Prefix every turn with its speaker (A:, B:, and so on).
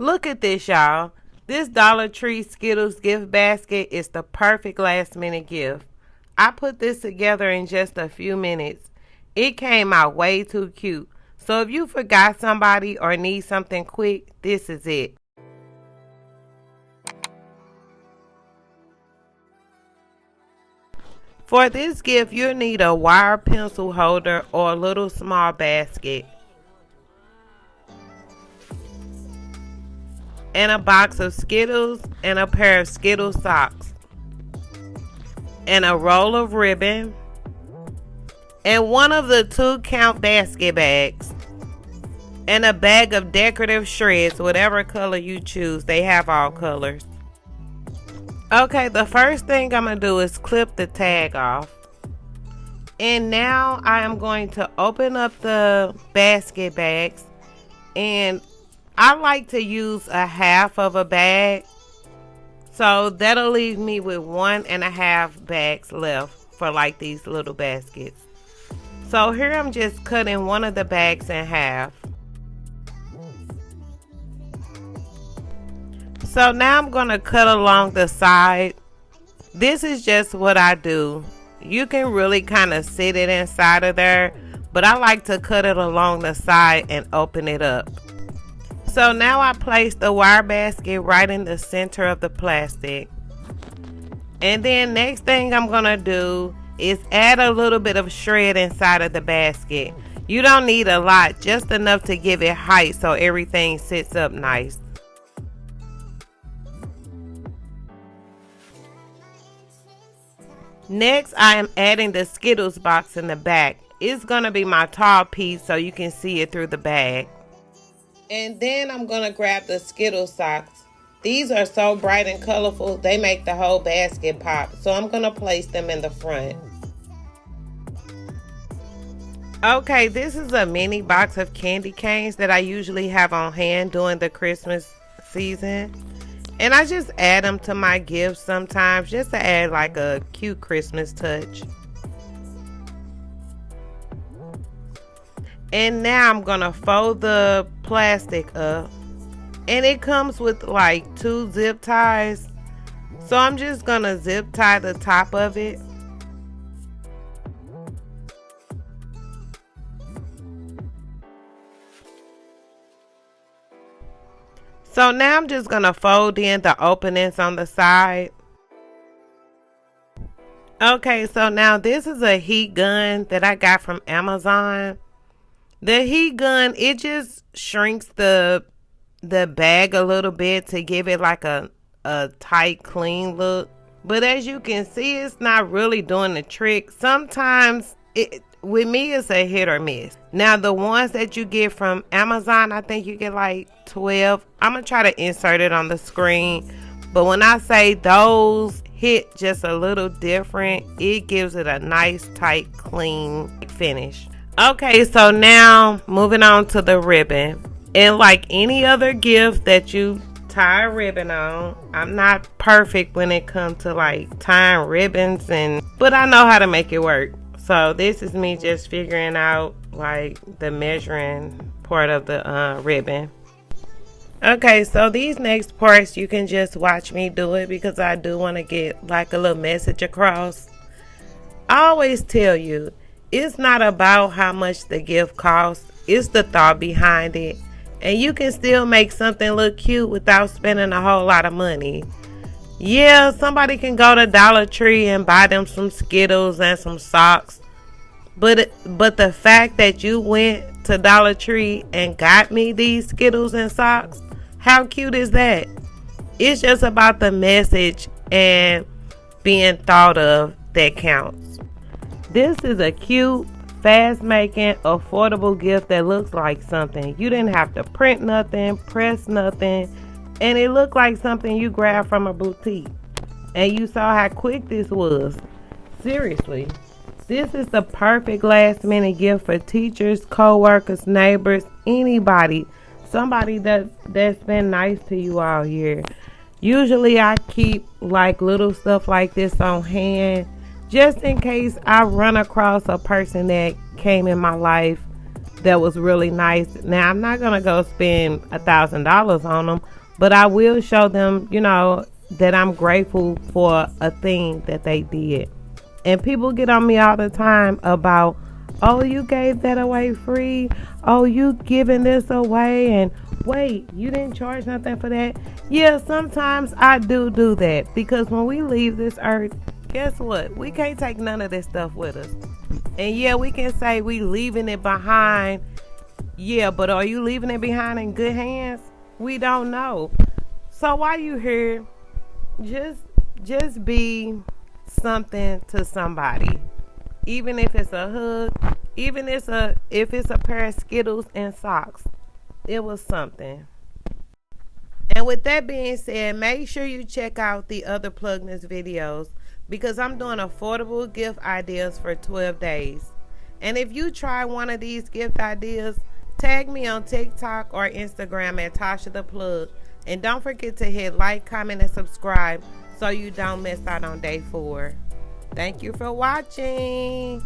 A: Look at this, y'all. This Dollar Tree Skittles gift basket is the perfect last minute gift. I put this together in just a few minutes. It came out way too cute. So if you forgot somebody or need something quick, this is it. For this gift, you'll need a wire pencil holder or a little small basket, and a box of Skittles and a pair of Skittles socks, and a roll of ribbon, and one of the 2-count basket bags, and a bag of decorative shreds, whatever color you choose. They have all colors. Okay, the first thing I'm going to do is clip the tag off. And now I am going to open up the basket bags, and I like to use a half of a bag, so that'll leave me with 1.5 bags left for like these little baskets. So here I'm just cutting one of the bags in half. So now I'm going to cut along the side. This is just what I do. You can really kind of sit it inside of there, but I like to cut it along the side and open it up. So now I place the wire basket right in the center of the plastic. And then next thing I'm going to do is add a little bit of shred inside of the basket. You don't need a lot, just enough to give it height so everything sits up nice. Next, I am adding the Skittles box in the back. It's going to be my tall piece so you can see it through the bag. And then I'm going to grab the Skittles socks. These are so bright and colorful, they make the whole basket pop. So I'm going to place them in the front. Okay, this is a mini box of candy canes that I usually have on hand during the Christmas season. And I just add them to my gifts sometimes just to add like a cute Christmas touch. And now I'm going to fold the plastic up. And it comes with like 2 zip ties. So I'm just going to zip tie the top of it. So now I'm just going to fold in the openings on the side. Okay, so now this is a heat gun that I got from Amazon. The heat gun, it just shrinks the bag a little bit to give it like a tight, clean look. But as you can see, it's not really doing the trick. Sometimes with me, it's a hit or miss. Now, the ones that you get from Amazon, I think you get like 12. I'm going to try to insert it on the screen. But when I say those hit just a little different, it gives it a nice, tight, clean finish. Okay, so now moving on to the ribbon. And like any other gift that you tie a ribbon on, I'm not perfect when it comes to like tying ribbons, but I know how to make it work. So this is me just figuring out like the measuring part of the ribbon. Okay, so these next parts you can just watch me do it because I do want to get like a little message across. I always tell you, it's not about how much the gift costs, it's the thought behind it. And you can still make something look cute without spending a whole lot of money. Yeah, somebody can go to Dollar Tree and buy them some Skittles and some socks. But the fact that you went to Dollar Tree and got me these Skittles and socks, how cute is that? It's just about the message and being thought of that counts. This is a cute, fast-making, affordable gift that looks like something. You didn't have to print nothing, press nothing, and it looked like something you grabbed from a boutique. And you saw how quick this was. Seriously, this is the perfect last-minute gift for teachers, co-workers, neighbors, anybody. Somebody that's been nice to you all year. Usually I keep like little stuff like this on hand just in case I run across a person that came in my life that was really nice. Now I'm not gonna go spend $1,000 on them, but I will show them, that I'm grateful for a thing that they did. And people get on me all the time about, oh, you gave that away free. Oh, you giving this away. And wait, you didn't charge nothing for that. Yeah, sometimes I do that, because when we leave this earth, guess what? We can't take none of this stuff with us. And yeah, we can say we leaving it behind. Yeah, but are you leaving it behind in good hands? We don't know. So while you here, just be something to somebody. Even if it's a hug, even if it's a pair of Skittles and socks. It was something. And with that being said, make sure you check out the other Plugmas videos, because I'm doing affordable gift ideas for 12 days. And if you try one of these gift ideas, tag me on TikTok or Instagram at tashatheplug. And don't forget to hit like, comment, and subscribe so you don't miss out on day 4. Thank you for watching.